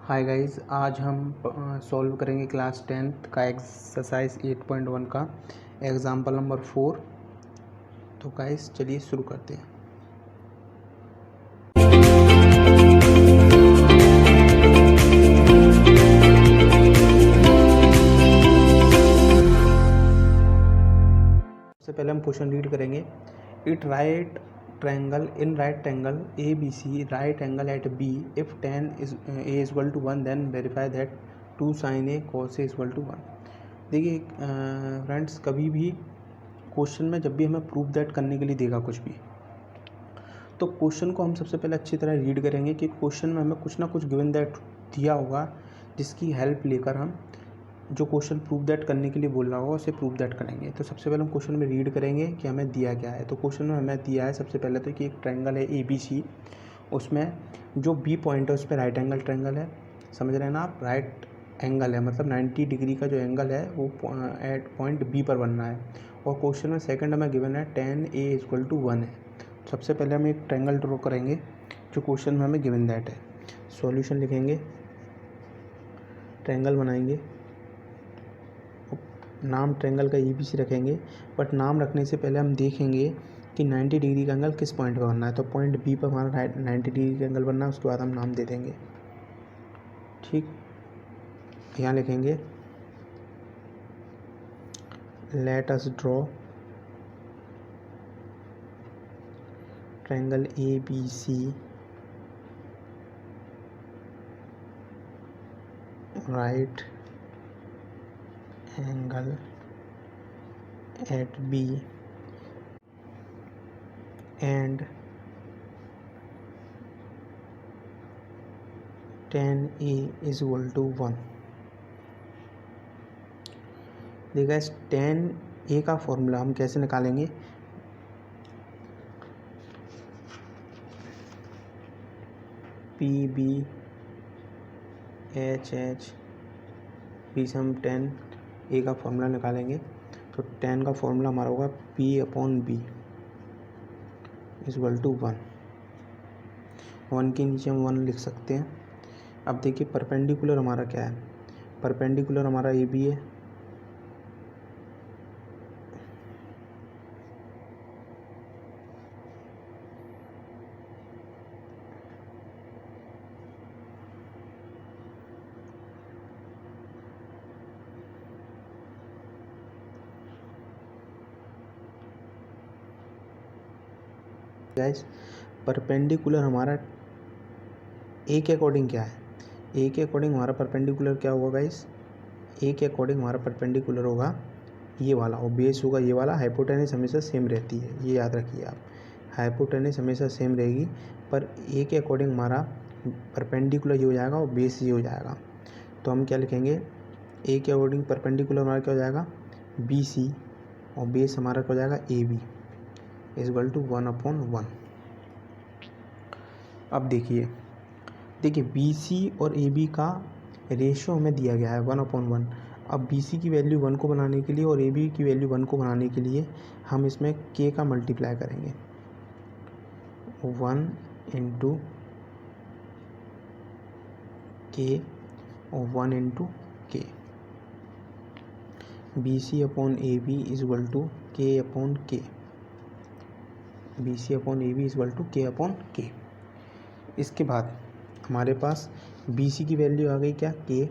Hi guys, आज हम solve करेंगे क्लास 10th का एक्सरसाइज 8.1 का एग्जाम्पल नंबर 4। तो गाइस चलिए शुरू करते हैं। सबसे पहले हम क्वेश्चन रीड करेंगे। It right triangle in right angle A B C right angle at B if tan is a is equal to 1 then verify that 2 sin a cos a is equal to 1। देखिए friends, कभी भी question में जब भी हमें proof that करने के लिए देगा कुछ भी, तो क्वेश्चन को हम सबसे पहले अच्छी तरह रीड करेंगे कि क्वेश्चन में हमें कुछ ना कुछ गिवन दैट दिया होगा, जिसकी हेल्प लेकर हम जो क्वेश्चन प्रूफ दैट करने के लिए बोल रहा होगा उसे प्रूफ दैट करेंगे। तो सबसे पहले हम क्वेश्चन में रीड करेंगे कि हमें दिया क्या है। तो क्वेश्चन में हमें दिया है सबसे पहले तो कि एक ट्रायंगल है ए बी सी, उसमें जो बी पॉइंट है उस पर राइट एंगल ट्रायंगल है। समझ रहे हैं ना आप? राइट एंगल है मतलब 90 डिग्री का जो एंगल है वो एट पॉइंट बी पर बनना है। और क्वेश्चन में सेकंड हमें गिवन है tan a इक्वल टू 1 है। सबसे पहले हम एक ट्रायंगल ड्रॉ करेंगे जो क्वेश्चन में हमें गिवन दैट है। सॉल्यूशन लिखेंगे, ट्रायंगल बनाएंगे, नाम ट्रायंगल का ABC रखेंगे। बट नाम रखने से पहले हम देखेंगे कि 90 डिग्री का एंगल किस पॉइंट पर बनना है। तो पॉइंट बी पर हमारा 90 डिग्री का एंगल बनना है, उसके बाद हम नाम दे देंगे। ठीक, यहाँ लिखेंगे let us draw triangle ABC right angle at B and tan A is equal to 1। देखा, इस tan A का फॉर्मूला हम कैसे निकालेंगे? PB HH B से हम tan A का फॉर्मूला निकालेंगे। तो tan का फॉर्मूला हमारा होगा P/B इज इक्वल टू 1। 1 के नीचे हम 1 लिख सकते हैं। अब देखिए परपेंडिकुलर हमारा क्या है। परपेंडिकुलर हमारा AB है, गाइस। परपेंडिकुलर हमारा ए के अकॉर्डिंग क्या है? ए के अकॉर्डिंग हमारा परपेंडिकुलर क्या होगा गाइस? ए के अकॉर्डिंग हमारा परपेंडिकुलर होगा ये वाला, और बेस होगा ये वाला। हाइपोटेनस हमेशा सेम रहती है, ये याद रखिए आप। हाइपोटेनस हमेशा सेम रहेगी, पर ए के अकॉर्डिंग हमारा परपेंडिकुलर ये हो जाएगा और बेस ये हो जाएगा। तो हम क्या लिखेंगे? ए के अकॉर्डिंग परपेंडिकुलर हमारा क्या हो जाएगा? BC, और बेस हमारा क्या हो जाएगा? AB is equal to 1/1। अब देखिए BC और AB का रेशियो हमें दिया गया है 1/1। अब BC की वैल्यू 1 को बनाने के लिए और AB की वैल्यू 1 को बनाने के लिए हम इसमें K का मल्टीप्लाई करेंगे। 1 इंटू K और 1 into K। BC/AB is equal to K/K। BC/AB is equal to K/K। इसके बाद हमारे पास BC की वैल्यू आ गई क्या? K,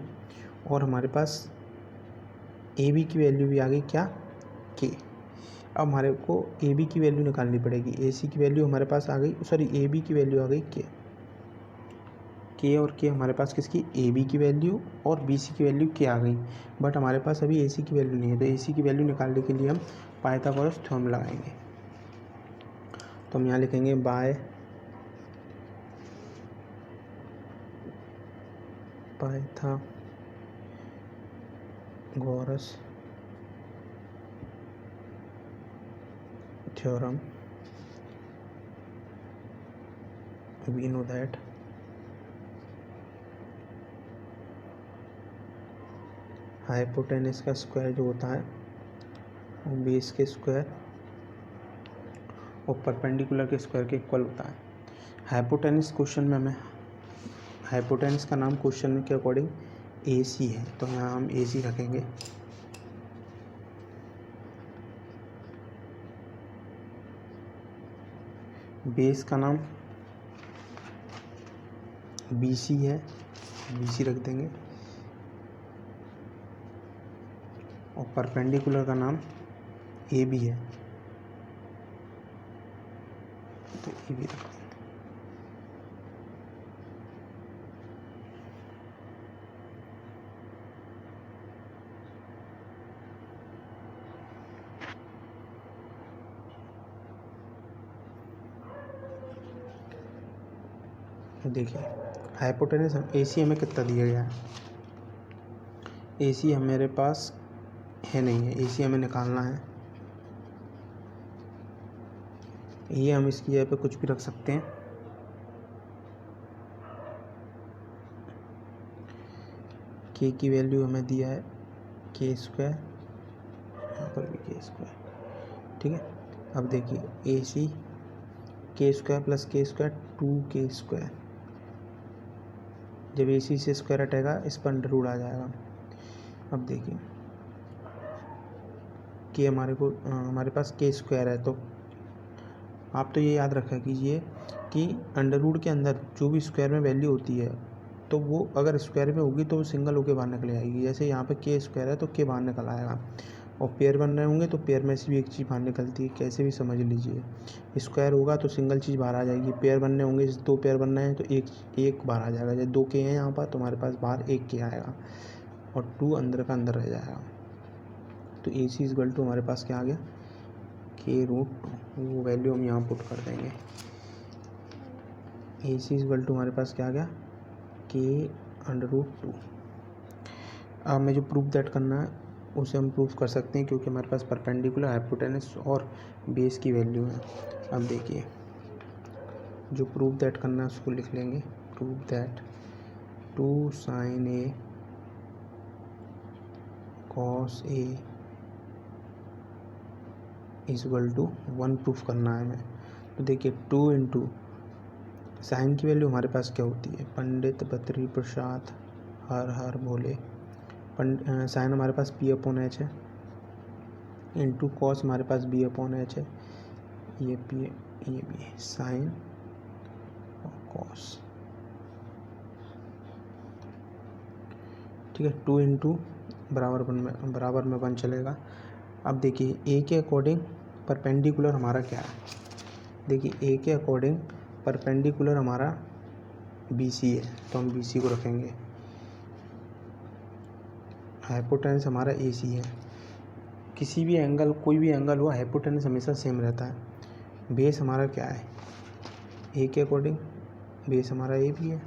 और हमारे पास AB की वैल्यू भी आ गई क्या? K। अब हमारे को AB की वैल्यू निकालनी पड़ेगी। AC की वैल्यू हमारे पास आ गई, सॉरी AB की वैल्यू आ गई K और K हमारे पास किसकी? AB की वैल्यू और BC की वैल्यू K आ गई। बट हमारे पास अभी AC की वैल्यू नहीं है, तो AC की वैल्यू निकालने के लिए हम पाइथागोरस थ्योरम लगाएंगे। तो हम यहाँ लिखेंगे by Pythagoras theorem we know that hypotenuse का स्क्वायर जो होता है वो बेस के स्क्वायर और परपेंडिकुलर के स्क्वायर के इक्वल होता है। हाइपोटेनस क्वेश्चन में हमें हाइपोटेनस का नाम क्वेश्चन के अकॉर्डिंग ए सी है, तो यहाँ हम ए सी रखेंगे। बेस का नाम बी सी है, बी सी रख देंगे। और परपेंडिकुलर का नाम ए बी है, तो ए बी रख देंगे। देखिए हाइपोटेनस हम ए सी हमें कितना दिया गया है, ए सी हमारे पास है नहीं है, ए सी हमें निकालना है। ये हम इसकी जगह पे कुछ भी रख सकते हैं। के की वैल्यू हमें दिया है के स्क्वायर, यहाँ पर भी के स्क्वायर, ठीक है। अब देखिए ए सी के स्क्वायर प्लस के स्क्वायर 2 स्क्वायर, जब ए सी से स्क्वायर हटेगा इस पर अंडर रूट आ जाएगा। अब देखिए कि हमारे पास के स्क्वायर है, तो आप तो ये याद रखा कीजिए कि अंडर रूट के अंदर जो भी स्क्वायर में वैल्यू होती है, तो वो अगर स्क्वायर में होगी तो वो सिंगल होके बाहर निकल आएगी। जैसे यहाँ पे के स्क्वायर है तो के बाहर निकल आएगा, और पेयर बन रहे होंगे तो पेयर में से भी एक चीज़ बाहर निकलती है, कैसे भी समझ लीजिए। स्क्वायर होगा तो सिंगल चीज़ बाहर आ जाएगी, पेयर बनने होंगे, जैसे 2 पेयर बनना है तो एक बाहर आ जाएगा। जैसे 2 के हैं यहाँ पर तो हमारे पास बाहर 1 के आएगा, और 2 अंदर का अंदर रह जाएगा। तो ए सी इक्वल टू हमारे पास क्या आ गया, के रूट 2, वो वैल्यू हम यहाँ पुट कर देंगे। ए सी इक्वल टू हमारे पास क्या आ गया, के अंडर रूट 2। अब हमें जो प्रूफ दैट करना है उसे हम प्रूफ कर सकते हैं, क्योंकि हमारे पास परपेंडिकुलर, हाइपोटेनस और बेस की वैल्यू है। अब देखिए जो प्रूफ दैट करना है उसको लिख लेंगे, proof that 2 sin A cos A equal to 1 proof करना है हमें। तो देखिए 2 इंटू साइन की वैल्यू हमारे पास क्या होती है, पंडित बद्री प्रसाद हर हर भोले। साइन हमारे पास पी अपॉन एच है, इंटू कॉस हमारे पास बी अपॉन एच है, ये बी साइन और कॉस, ठीक है। 2 इंटू बराबर में 1 चलेगा। अब देखिए ए के अकॉर्डिंग परपेंडिकुलर हमारा क्या है, देखिए ए के अकॉर्डिंग परपेंडिकुलर हमारा बी सी है, तो हम बी सी को रखेंगे। हाइपोटेनस हमारा ए सी है, किसी भी एंगल, कोई भी एंगल हो, हाइपोटेनस हमेशा सेम रहता है। बेस हमारा क्या है, ए के अकॉर्डिंग बेस हमारा ए भी है,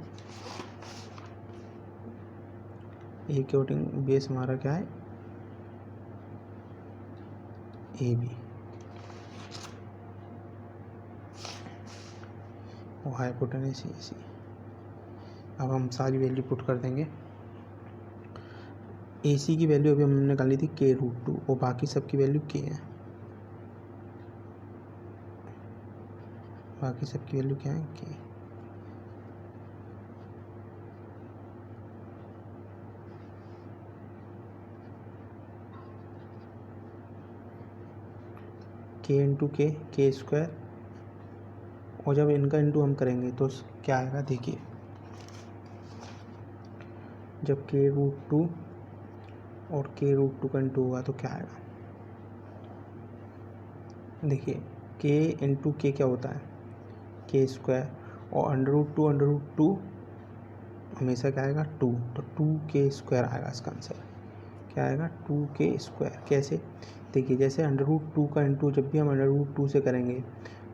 ए के अकॉर्डिंग बेस हमारा क्या है, ए बी, और हाइपोटेनस ए सी। अब हम सारी वैल्यू पुट कर देंगे। ए सी की वैल्यू अभी हमने निकाली थी के रूट 2, और बाकी सब की वैल्यू के है, बाकी सब की वैल्यू क्या है, के इंटू के स्क्वायर, और जब इनका इंटू हम करेंगे तो क्या आएगा, देखिए जब के रूट 2 और के रूट 2 का इंटू होगा तो क्या आएगा, देखिए के इंटू के क्या होता है, के स्क्वायर, और अंडर रूट टू हमेशा क्या आएगा, 2, तो 2 के स्क्वायर आएगा इसका आंसर। क्या आएगा, 2 के स्क्वायर। कैसे, देखिए जैसे अंडर रूट 2 का इंटू जब भी हम अंडर रूट 2 से करेंगे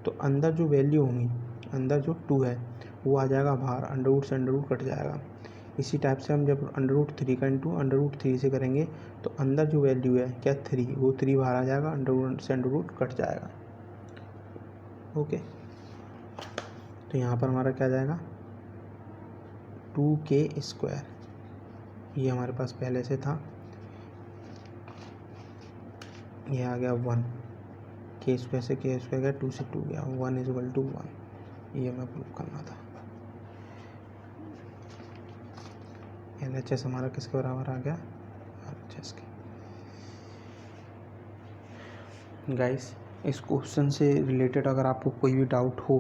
तो अंदर जो वैल्यू होंगी, अंदर जो 2 है वो आ जाएगा बाहर, अंडर रूट से अंडर रूट कट जाएगा। इसी टाइप से हम जब अंडर रूट 3 का इंटू अंडर रूट 3 से करेंगे तो अंदर जो वैल्यू है क्या 3, वो 3 बाहर आ जाएगा, अंडर रूट से अंडर रूट कट जाएगा। ओके, तो यहाँ पर हमारा क्या जाएगा, 2 के स्क्वायर, ये हमारे पास पहले से था, ये आ गया 1, के स्क्वायर से के स्क्वायर गया, 2 से 2 गया, 1 इक्वल टू 1, ये हमें प्रूव करना था। LHS हमारा किसके बराबर आ गया, RHS के। गाइस, इस क्वेश्चन से रिलेटेड अगर आपको कोई भी डाउट हो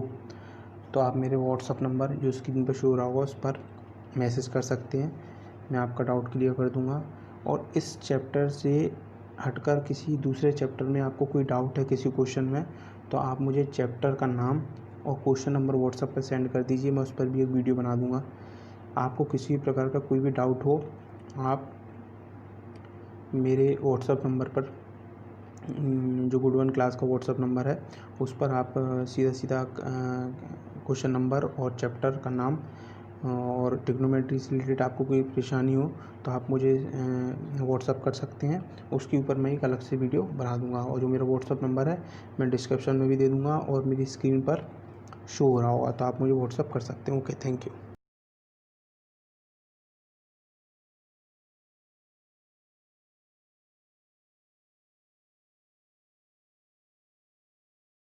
तो आप मेरे व्हाट्सअप नंबर जो स्क्रीन पर शो हो रहा होगा उस पर मैसेज कर सकते हैं, मैं आपका डाउट क्लियर कर दूंगा। और इस चैप्टर से हटकर किसी दूसरे चैप्टर में आपको कोई डाउट है किसी क्वेश्चन में, तो आप मुझे चैप्टर का नाम और क्वेश्चन नंबर व्हाट्सएप पर सेंड कर दीजिए, मैं उस पर भी एक वीडियो बना दूंगा। आपको किसी भी प्रकार का कोई भी डाउट हो आप मेरे व्हाट्सएप नंबर पर, जो गुड वन क्लास का व्हाट्सएप नंबर है, उस पर आप सीधा क्वेश्चन नंबर और चैप्टर का नाम और ट्रिग्नोमेट्री से रिलेटेड आपको कोई परेशानी हो तो आप मुझे व्हाट्सअप कर सकते हैं, उसके ऊपर मैं एक अलग से वीडियो बना दूंगा। और जो मेरा व्हाट्सअप नंबर है मैं डिस्क्रिप्शन में भी दे दूंगा और मेरी स्क्रीन पर शो हो रहा होगा, तो आप मुझे व्हाट्सअप कर सकते हैं। Okay, thank you.